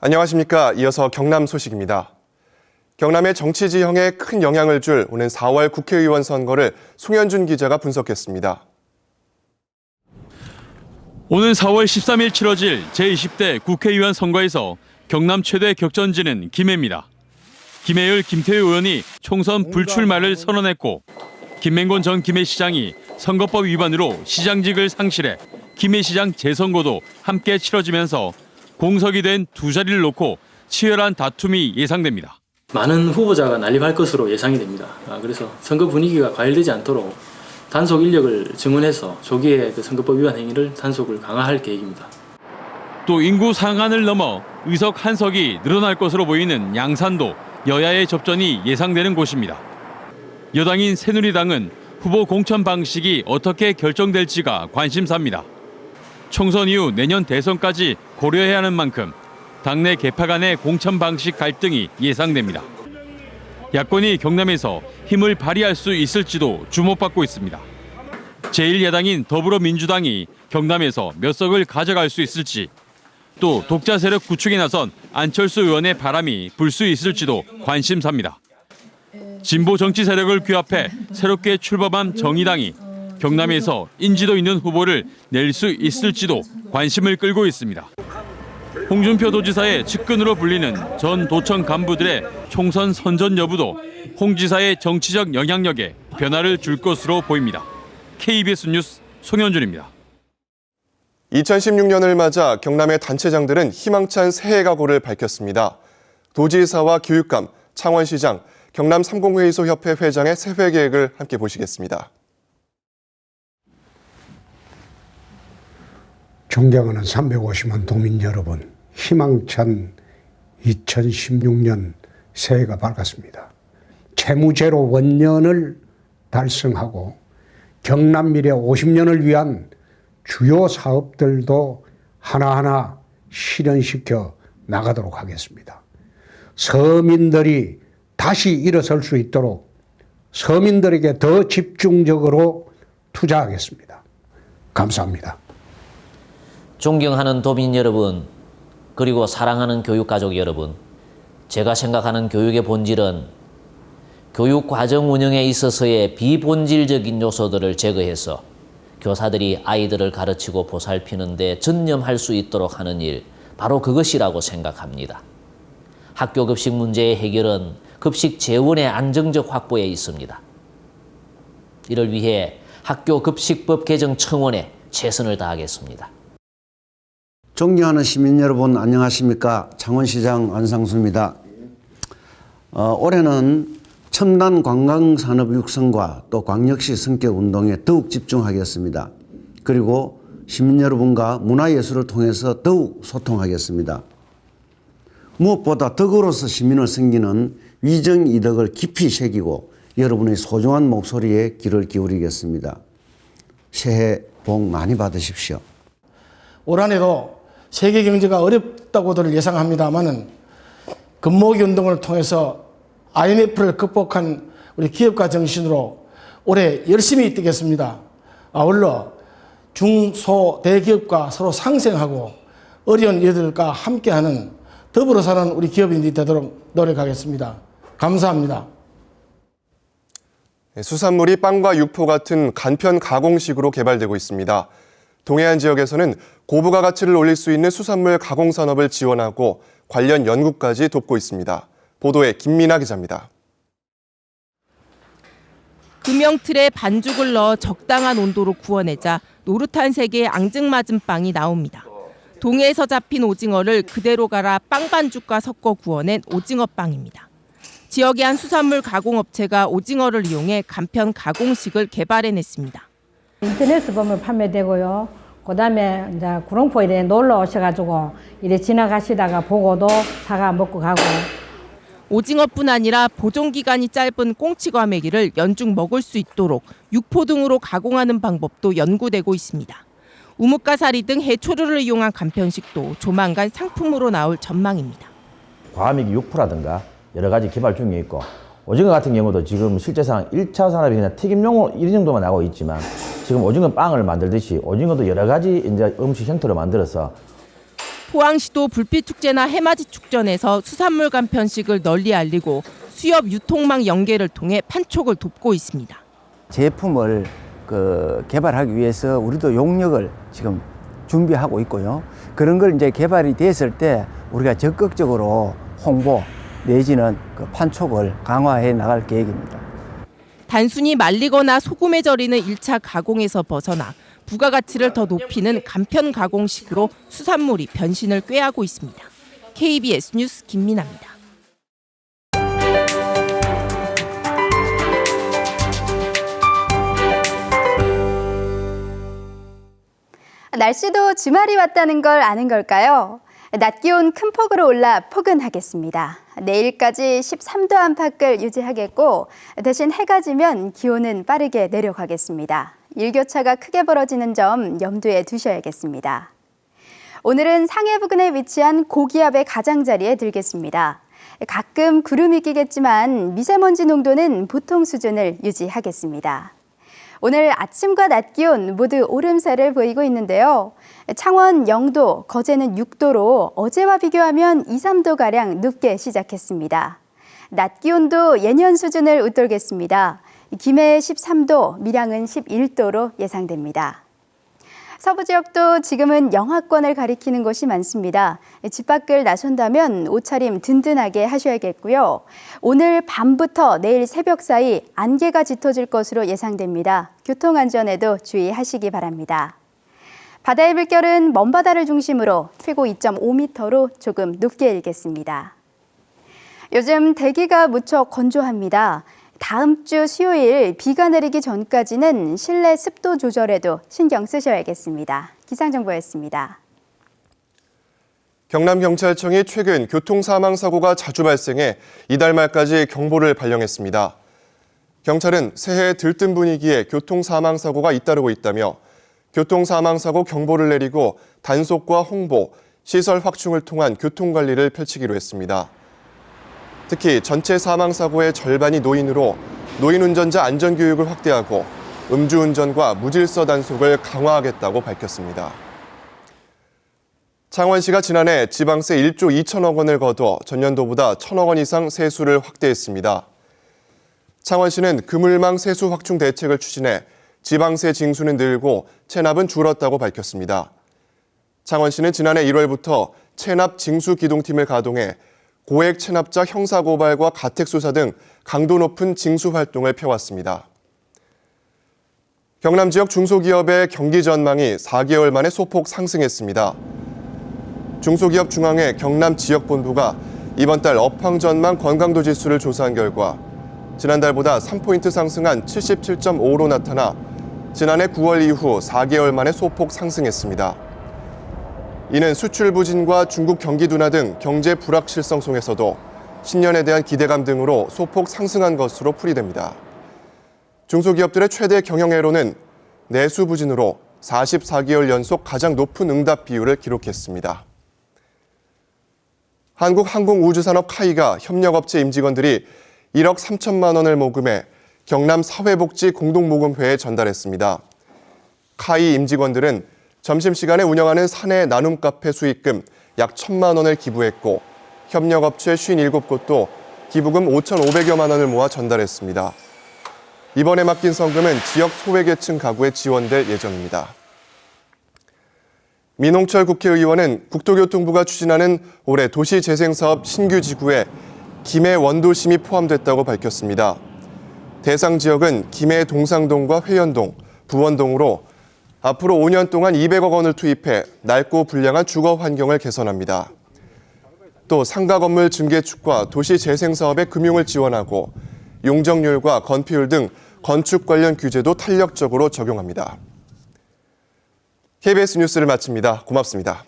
안녕하십니까. 이어서 경남 소식입니다. 경남의 정치 지형에 큰 영향을 줄 오는 4월 국회의원 선거를 송현준 기자가 분석했습니다. 오는 4월 13일 치러질 제20대 국회의원 선거에서 경남 최대 격전지는 김해입니다. 김해율 김태우 의원이 총선 불출마를 선언했고 김맹곤 전 김해시장이 선거법 위반으로 시장직을 상실해 김해시장 재선거도 함께 치러지면서 공석이 된 두 자리를 놓고 치열한 다툼이 예상됩니다. 많은 후보자가 난립할 것으로 예상이 됩니다. 그래서 선거 분위기가 과열되지 않도록 단속 인력을 증원해서 조기에 선거법 위반 행위를 단속을 강화할 계획입니다. 또 인구 상한을 넘어 의석 한 석이 늘어날 것으로 보이는 양산도 여야의 접전이 예상되는 곳입니다. 여당인 새누리당은 후보 공천 방식이 어떻게 결정될지가 관심사입니다. 총선 이후 내년 대선까지 고려해야 하는 만큼 당내 개파 간의 공천 방식 갈등이 예상됩니다. 야권이 경남에서 힘을 발휘할 수 있을지도 주목받고 있습니다. 제1야당인 더불어민주당이 경남에서 몇 석을 가져갈 수 있을지, 또 독자 세력 구축에 나선 안철수 의원의 바람이 불 수 있을지도 관심사입니다. 진보 정치 세력을 규합해 새롭게 출범한 정의당이 경남에서 인지도 있는 후보를 낼 수 있을지도 관심을 끌고 있습니다. 홍준표 도지사의 측근으로 불리는 전 도청 간부들의 총선 선전 여부도 홍 지사의 정치적 영향력에 변화를 줄 것으로 보입니다. KBS 뉴스 송현준입니다. 2016년을 맞아 경남의 단체장들은 희망찬 새해 각오를 밝혔습니다. 도지사와 교육감, 창원시장, 경남 30회의소 협회 회장의 새해 계획을 함께 보시겠습니다. 존경하는 350만 도민 여러분, 희망찬 2016년 새해가 밝았습니다. 채무제로 원년을 달성하고 경남 미래 50년을 위한 주요 사업들도 하나하나 실현시켜 나가도록 하겠습니다. 서민들이 다시 일어설 수 있도록 서민들에게 더 집중적으로 투자하겠습니다. 감사합니다. 존경하는 도민 여러분, 그리고 사랑하는 교육가족 여러분, 제가 생각하는 교육의 본질은 교육 과정 운영에 있어서의 비본질적인 요소들을 제거해서 교사들이 아이들을 가르치고 보살피는 데 전념할 수 있도록 하는 일, 바로 그것이라고 생각합니다. 학교 급식 문제의 해결은 급식 재원의 안정적 확보에 있습니다. 이를 위해 학교 급식법 개정 청원에 최선을 다하겠습니다. 존경하는 시민 여러분, 안녕하십니까? 창원시장 안상수입니다. 올해는 첨단 관광산업 육성과 또 광역시 성격 운동에 더욱 집중하겠습니다. 그리고 시민 여러분과 문화예술을 통해서 더욱 소통하겠습니다. 무엇보다 덕으로서 시민을 섬기는 위정이덕을 깊이 새기고 여러분의 소중한 목소리에 귀를 기울이겠습니다. 새해 복 많이 받으십시오. 올 한해도 세계 경제가 어렵다고들 예상합니다만은 금모기 운동을 통해서 IMF를 극복한 우리 기업가 정신으로 올해 열심히 뛰겠습니다. 아울러 중, 소, 대기업과 서로 상생하고 어려운 이들과 함께하는 더불어 사는 우리 기업인들이 되도록 노력하겠습니다. 감사합니다. 수산물이 빵과 육포 같은 간편 가공식으로 개발되고 있습니다. 동해안 지역에서는 고부가 가치를 올릴 수 있는 수산물 가공 산업을 지원하고 관련 연구까지 돕고 있습니다. 보도에 김민아 기자입니다. 금형틀에 반죽을 넣어 적당한 온도로 구워내자 노릇한 색의 앙증맞은 빵이 나옵니다. 동해에서 잡힌 오징어를 그대로 갈아 빵 반죽과 섞어 구워낸 오징어빵입니다. 지역의 한 수산물 가공업체가 오징어를 이용해 간편 가공식을 개발해냈습니다. 인터넷에 보면 판매되고요. 그다음에 이제 구룡포에 이래 놀러 오셔가지고 이래 지나가시다가 보고도 사가 먹고 가고. 오징어뿐 아니라 보존 기간이 짧은 꽁치 과메기를 연중 먹을 수 있도록 육포 등으로 가공하는 방법도 연구되고 있습니다. 우뭇가사리 등 해초류를 이용한 간편식도 조만간 상품으로 나올 전망입니다. 과메기 육포라든가 여러 가지 개발 중에 있고, 오징어 같은 경우도 지금 실제상 1차 산업이 그냥 튀김용으로 이 정도만 나오고 있지만 지금 오징어 빵을 만들듯이 오징어도 여러 가지 이제 음식 형태로 만들어서 포항시도 불빛축제나 해맞이 축전에서 수산물 간편식을 널리 알리고 수협 유통망 연계를 통해 판촉을 돕고 있습니다. 제품을 개발하기 위해서 우리도 용역을 지금 준비하고 있고요. 그런 걸 이제 개발이 됐을 때 우리가 적극적으로 홍보 내지는 판촉을 강화해 나갈 계획입니다. 단순히 말리거나 소금에 절이는 1차 가공에서 벗어나 부가가치를 더 높이는 간편 가공식으로 수산물이 변신을 꾀하고 있습니다. KBS 뉴스 김민아입니다. 날씨도 주말이 왔다는 걸 아는 걸까요? 낮 기온 큰 폭으로 올라 포근하겠습니다. 내일까지 13도 안팎을 유지하겠고 대신 해가 지면 기온은 빠르게 내려가겠습니다. 일교차가 크게 벌어지는 점 염두에 두셔야겠습니다. 오늘은 상해 부근에 위치한 고기압의 가장자리에 들겠습니다. 가끔 구름이 끼겠지만 미세먼지 농도는 보통 수준을 유지하겠습니다. 오늘 아침과 낮 기온 모두 오름세를 보이고 있는데요. 창원 0도, 거제는 6도로 어제와 비교하면 2, 3도가량 높게 시작했습니다. 낮 기온도 예년 수준을 웃돌겠습니다. 김해 13도, 밀양은 11도로 예상됩니다. 서부 지역도 지금은 영하권을 가리키는 곳이 많습니다. 집 밖을 나선다면 옷차림 든든하게 하셔야겠고요. 오늘 밤부터 내일 새벽 사이 안개가 짙어질 것으로 예상됩니다. 교통안전에도 주의하시기 바랍니다. 바다의 물결은 먼바다를 중심으로 최고 2.5m로 조금 높게 일겠습니다. 요즘 대기가 무척 건조합니다. 다음 주 수요일 비가 내리기 전까지는 실내 습도 조절에도 신경 쓰셔야겠습니다. 기상정보였습니다. 경남경찰청이 최근 교통사망사고가 자주 발생해 이달 말까지 경보를 발령했습니다. 경찰은 새해 들뜬 분위기에 교통사망사고가 잇따르고 있다며 교통사망사고 경보를 내리고 단속과 홍보, 시설 확충을 통한 교통관리를 펼치기로 했습니다. 특히 전체 사망사고의 절반이 노인으로 노인 운전자 안전교육을 확대하고 음주운전과 무질서 단속을 강화하겠다고 밝혔습니다. 창원시가 지난해 지방세 1조 2천억 원을 거둬 전년도보다 1천억 원 이상 세수를 확대했습니다. 창원시는 그물망 세수 확충 대책을 추진해 지방세 징수는 늘고 체납은 줄었다고 밝혔습니다. 창원시는 지난해 1월부터 체납 징수 기동팀을 가동해 고액 체납자 형사고발과 가택수사 등 강도 높은 징수 활동을 펴왔습니다. 경남 지역 중소기업의 경기 전망이 4개월 만에 소폭 상승했습니다. 중소기업 중앙회 경남 지역본부가 이번 달 업황 전망 건강도 지수를 조사한 결과 지난달보다 3포인트 상승한 77.5로 나타나 지난해 9월 이후 4개월 만에 소폭 상승했습니다. 이는 수출 부진과 중국 경기 둔화 등 경제 불확실성 속에서도 신년에 대한 기대감 등으로 소폭 상승한 것으로 풀이됩니다. 중소기업들의 최대 경영애로는 내수 부진으로 44개월 연속 가장 높은 응답 비율을 기록했습니다. 한국항공우주산업 카이가 협력업체 임직원들이 1억 3천만 원을 모금해 경남 사회복지 공동모금회에 전달했습니다. 카이 임직원들은 점심시간에 운영하는 사내 나눔 카페 수익금 약 1,000만 원을 기부했고 협력업체 57곳도 기부금 5,500여만 원을 모아 전달했습니다. 이번에 맡긴 성금은 지역 소외계층 가구에 지원될 예정입니다. 민홍철 국회의원은 국토교통부가 추진하는 올해 도시재생사업 신규지구에 김해 원도심이 포함됐다고 밝혔습니다. 대상 지역은 김해 동상동과 회연동, 부원동으로 앞으로 5년 동안 200억 원을 투입해 낡고 불량한 주거 환경을 개선합니다. 또 상가 건물 증개축과 도시 재생 사업의 금융을 지원하고 용적률과 건폐율 등 건축 관련 규제도 탄력적으로 적용합니다. KBS 뉴스를 마칩니다. 고맙습니다.